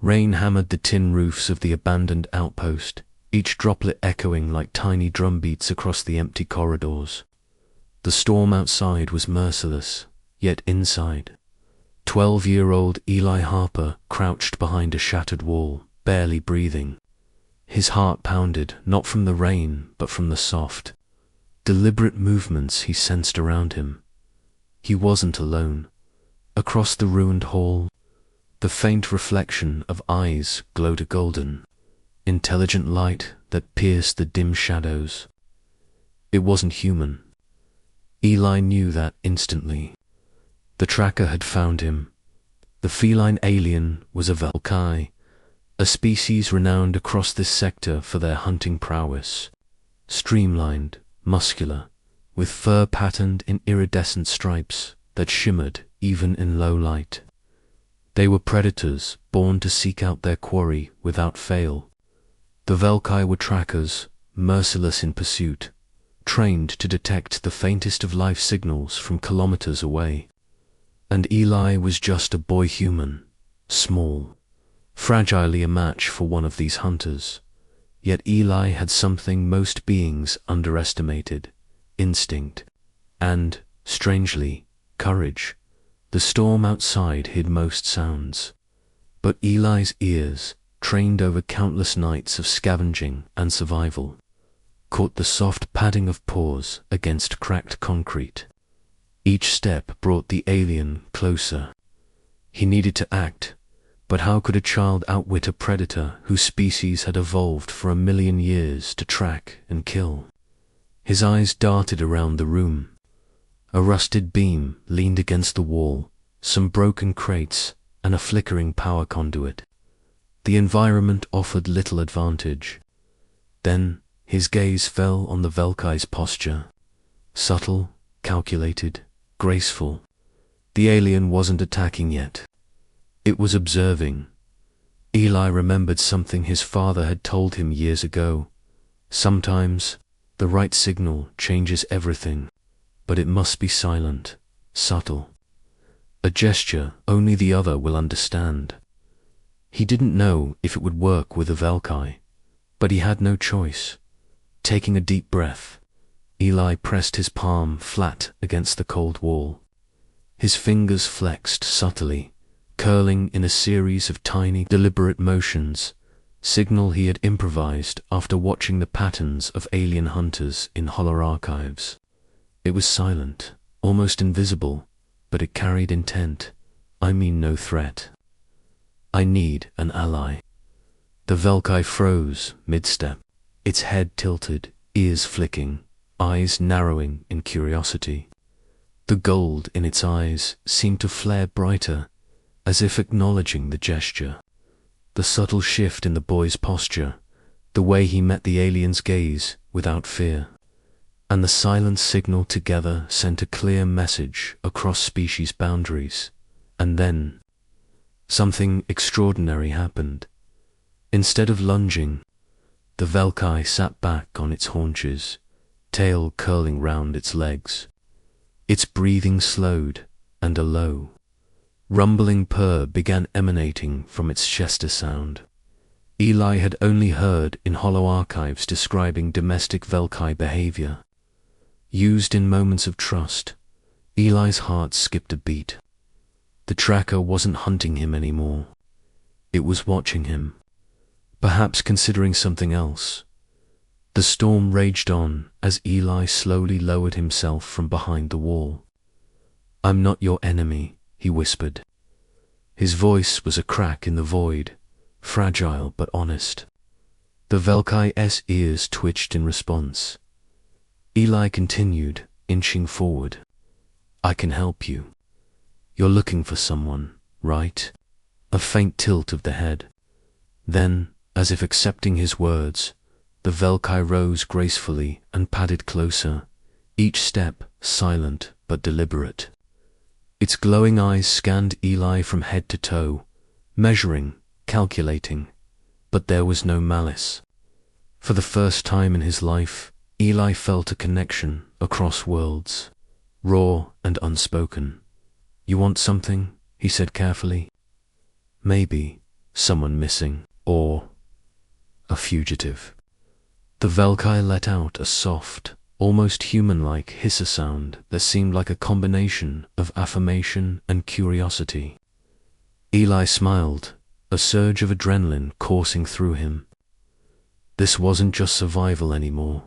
Rain hammered the tin roofs of the abandoned outpost, each droplet echoing like tiny drum beats across the empty corridors. The storm outside was merciless, yet inside, 12-year-old Eli Harper crouched behind a shattered wall, barely breathing. His heart pounded, not from the rain, but from the soft, deliberate movements he sensed around him. He wasn't alone. Across the ruined hall, the faint reflection of eyes glowed a golden, intelligent light that pierced the dim shadows. It wasn't human. Eli knew that instantly. The tracker had found him. The feline alien was a Velkai, a species renowned across this sector for their hunting prowess. Streamlined, muscular, with fur patterned in iridescent stripes that shimmered even in low light. They were predators born to seek out their quarry without fail. The Velkai were trackers, merciless in pursuit, trained to detect the faintest of life signals from kilometers away. And Eli was just a boy human, small, fragilely a match for one of these hunters. Yet Eli had something most beings underestimated: instinct, and, strangely, courage. The storm outside hid most sounds, but Eli's ears, trained over countless nights of scavenging and survival, caught the soft padding of paws against cracked concrete. Each step brought the alien closer. He needed to act, but how could a child outwit a predator whose species had evolved for 1 million years to track and kill? His eyes darted around the room. A rusted beam leaned against the wall, some broken crates, and a flickering power conduit. The environment offered little advantage. Then his gaze fell on the Velkai's posture. Subtle, calculated, graceful. The alien wasn't attacking yet. It was observing. Eli remembered something his father had told him years ago. Sometimes the right signal changes everything, but it must be silent, subtle. A gesture only the other will understand. He didn't know if it would work with a Velkai, but he had no choice. Taking a deep breath, Eli pressed his palm flat against the cold wall. His fingers flexed subtly, curling in a series of tiny, deliberate motions, signal he had improvised after watching the patterns of alien hunters in holoarchives. It was silent, almost invisible, but it carried intent. I mean no threat. I need an ally. The Velkai froze mid-step, its head tilted, ears flicking, eyes narrowing in curiosity. The gold in its eyes seemed to flare brighter, as if acknowledging the gesture. The subtle shift in the boy's posture, the way he met the alien's gaze without fear, and the silent signal together sent a clear message across species boundaries. And then, something extraordinary happened. Instead of lunging, the Velkai sat back on its haunches, tail curling round its legs. Its breathing slowed, and a low, rumbling purr began emanating from its chester sound. Eli had only heard in holoarchives describing domestic Velkai behavior. Used in moments of trust, Eli's heart skipped a beat. The tracker wasn't hunting him anymore. It was watching him, perhaps considering something else. The storm raged on as Eli slowly lowered himself from behind the wall. "I'm not your enemy," he whispered. His voice was a crack in the void, fragile but honest. The Velkai's ears twitched in response. Eli continued, inching forward. "I can help you. You're looking for someone, right?" A faint tilt of the head. Then, as if accepting his words, the Velkai rose gracefully and padded closer, each step silent but deliberate. Its glowing eyes scanned Eli from head to toe, measuring, calculating, but there was no malice. For the first time in his life, Eli felt a connection across worlds, raw and unspoken. "You want something?" he said carefully. "Maybe," someone missing, or a fugitive. The Velkai let out a soft, almost human-like hiss sound that seemed like a combination of affirmation and curiosity. Eli smiled, a surge of adrenaline coursing through him. This wasn't just survival anymore.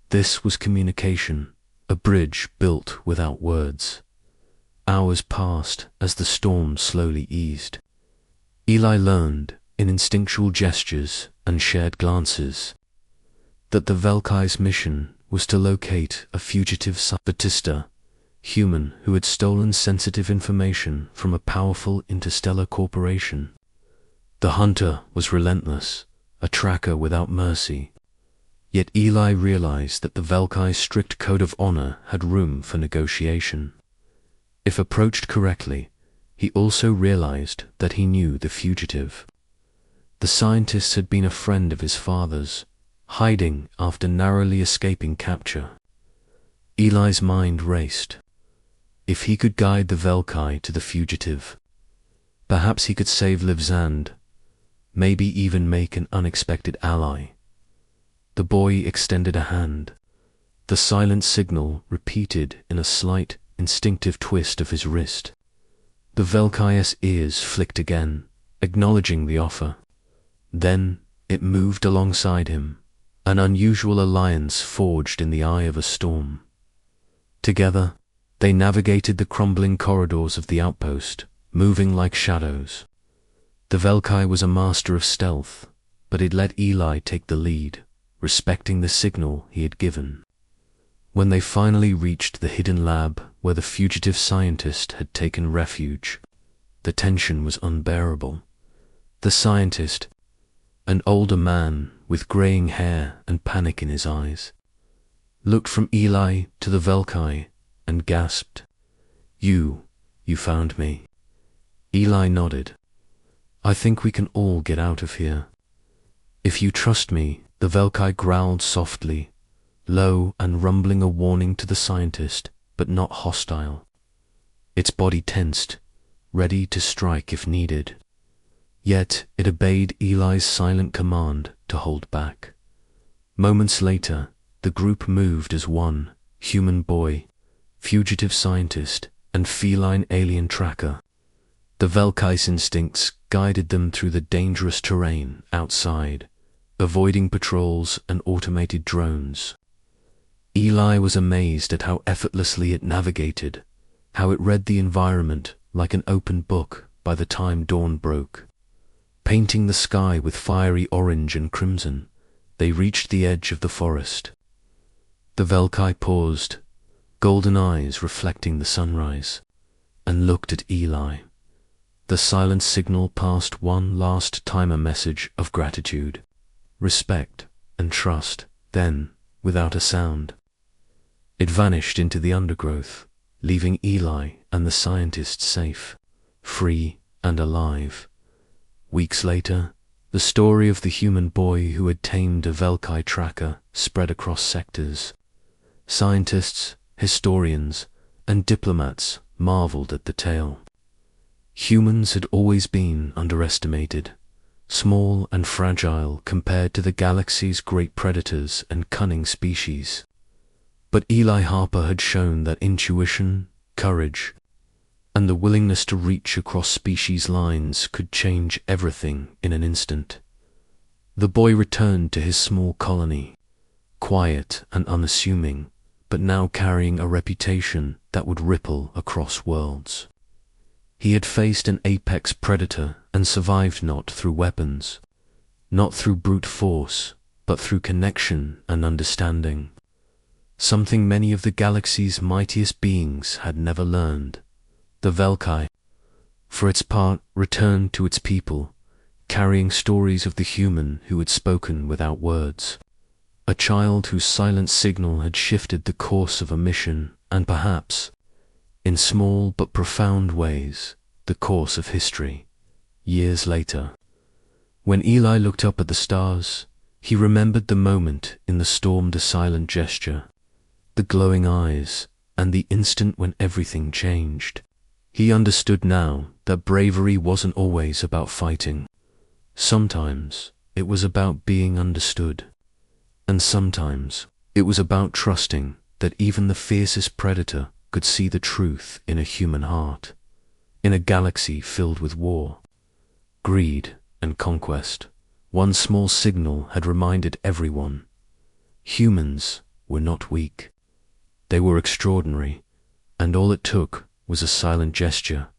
This was communication, a bridge built without words. Hours passed as the storm slowly eased. Eli learned, in instinctual gestures and shared glances, that the Velkai's mission was to locate a fugitive Batista, human who had stolen sensitive information from a powerful interstellar corporation. The hunter was relentless, a tracker without mercy. Yet Eli realized that the Velkai's strict code of honor had room for negotiation. If approached correctly, he also realized that he knew the fugitive. The scientist had been a friend of his father's, hiding after narrowly escaping capture. Eli's mind raced. If he could guide the Velkai to the fugitive, perhaps he could save Livzand, maybe even make an unexpected ally. The boy extended a hand, the silent signal repeated in a slight, instinctive twist of his wrist. The Velkai's ears flicked again, acknowledging the offer. Then it moved alongside him, an unusual alliance forged in the eye of a storm. Together, they navigated the crumbling corridors of the outpost, moving like shadows. The Velkai was a master of stealth, but he'd let Eli take the lead, respecting the signal he had given. When they finally reached the hidden lab where the fugitive scientist had taken refuge, the tension was unbearable. The scientist, an older man with graying hair and panic in his eyes, looked from Eli to the Velkai and gasped, You found me." Eli nodded. "I think we can all get out of here. If you trust me," the Velkai growled softly, low and rumbling a warning to the scientist, but not hostile. Its body tensed, ready to strike if needed. Yet it obeyed Eli's silent command to hold back. Moments later, the group moved as one, human boy, fugitive scientist, and feline alien tracker. The Velkai's instincts guided them through the dangerous terrain outside, avoiding patrols and automated drones. Eli was amazed at how effortlessly it navigated, how it read the environment like an open book by the time dawn broke. Painting the sky with fiery orange and crimson, they reached the edge of the forest. The Velkai paused, golden eyes reflecting the sunrise, and looked at Eli. The silent signal passed one last timer message of gratitude, respect, and trust. Then, without a sound, it vanished into the undergrowth, leaving Eli and the scientist safe, free, and alive. Weeks later, the story of the human boy who had tamed a Velkai tracker spread across sectors. Scientists, historians, and diplomats marveled at the tale. Humans had always been underestimated, small and fragile compared to the galaxy's great predators and cunning species. But Eli Harper had shown that intuition, courage, and the willingness to reach across species lines could change everything in an instant. The boy returned to his small colony, quiet and unassuming, but now carrying a reputation that would ripple across worlds. He had faced an apex predator and survived not through weapons, not through brute force, but through connection and understanding. Something many of the galaxy's mightiest beings had never learned. The Velkai, for its part, returned to its people, carrying stories of the human who had spoken without words. A child whose silent signal had shifted the course of a mission, and perhaps, in small but profound ways, the course of history. Years later, when Eli looked up at the stars, he remembered the moment in the storm, the silent gesture, the glowing eyes, and the instant when everything changed. He understood now that bravery wasn't always about fighting. Sometimes it was about being understood, and sometimes it was about trusting that even the fiercest predator could see the truth in a human heart. In a galaxy filled with war, greed, and conquest, one small signal had reminded everyone: humans were not weak. They were extraordinary, and all it took was a silent gesture,